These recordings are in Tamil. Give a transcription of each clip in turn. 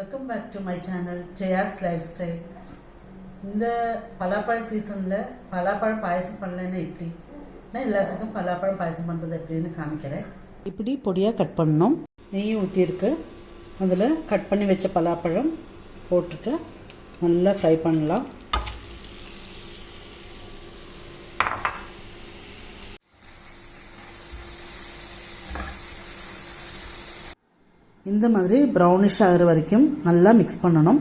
Welcome back to my channel Jaya's life style. இந்த பலாப்பழ சீசனில் பலாப்பழம் பாயசம் பண்ணலன்னா எப்படி, நான் எல்லாத்துக்கும் பலாப்பழம் பாயசம் பண்ணுறது எப்படின்னு காமிக்கிறேன். இப்படி பொடியாக கட் பண்ணணும். நெய் ஊற்றிருக்கு, அதில் கட் பண்ணி வச்ச பலாப்பழம் போட்டுட்டு நல்லா ஃப்ரை பண்ணலாம். இந்த மாதிரி ப்ரௌனிஷ் ஆகிற வரைக்கும் நல்லா மிக்ஸ் பண்ணணும்.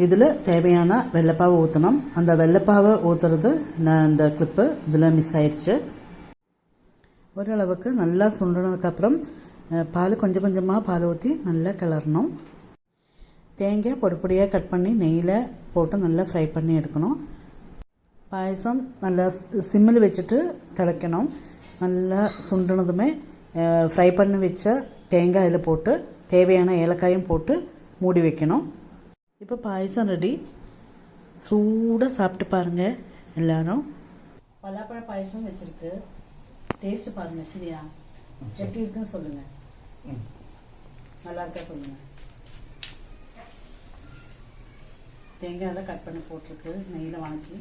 இதில் தேவையான வெள்ளைப்பாவை ஊற்றணும். அந்த வெள்ளைப்பாவை ஊற்றுறது நான் இந்த கிளிப்பு இதில் மிஸ் ஆயிடுச்சு. ஓரளவுக்கு நல்லா சுண்டினதுக்கப்புறம் பால் கொஞ்சம் கொஞ்சமாக பால் ஊற்றி நல்லா கிளறணும். தேங்காய் பொடி பொடியாக கட் பண்ணி நெய்யில் போட்டு நல்லா ஃப்ரை பண்ணி எடுக்கணும். பாயசம் நல்லா சிம்மில் வச்சுட்டு திளைக்கணும். நல்லா சுண்டினதுமே ஃப்ரை பண்ணி வச்ச தேங்காயில் போட்டு தேவையான ஏலக்காயும் போட்டு மூடி வைக்கணும். இப்போ பாயசம் ரெடி. சூடாக சாப்பிட்டு பாருங்கள் எல்லாரும். பலாப்பழ பாயசம் வச்சுருக்கு, டேஸ்ட்டு பாருங்கள். சரியா, எப்படி இருக்குன்னு சொல்லுங்கள். நல்லா இருக்கா சொல்லுங்கள். தேங்காய் கட் பண்ணி போட்டிருக்கு, நெய்யில் வணக்கி.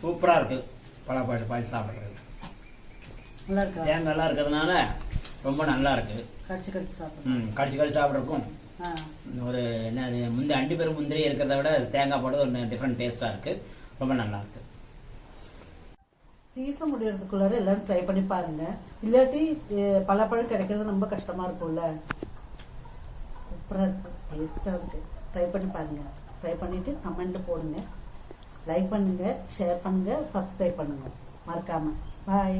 சூப்பராக இருக்குது. பலாப்பழ பாயசம் சாப்பிட்றது நல்லா இருக்கா? தேங்காய் நல்லா இருக்கிறதுனால ரொம்ப நல்லா இருக்கு. கடிச்சு கடிச்சு சாப்பிட்றோம். கடிச்சு கடிச்சு சாப்பிட்றதுக்கும் ஒரு என்ன அது அண்டி பெரும் முந்திரி இருக்கிறத விட தேங்காய் போடுறது ஒரு டிஃப்ரெண்ட் டேஸ்ட்டாக இருக்குது. ரொம்ப நல்லா இருக்கு. சீசன் முடியறதுக்குள்ளார எல்லாரும் ட்ரை பண்ணி பாருங்க. இல்லாட்டி பலாப்பழம் கிடைக்கிறது ரொம்ப கஷ்டமாக இருக்கும்ல. சூப்பராக இருக்கு, டேஸ்ட்டாக இருக்கு. ட்ரை பண்ணி பாருங்க. ட்ரை பண்ணிட்டு கமெண்ட் போடுங்க, லைக் பண்ணுங்க, ஷேர் பண்ணுங்க, சப்ஸ்கிரைப் பண்ணுங்க மறக்காம. பாய்.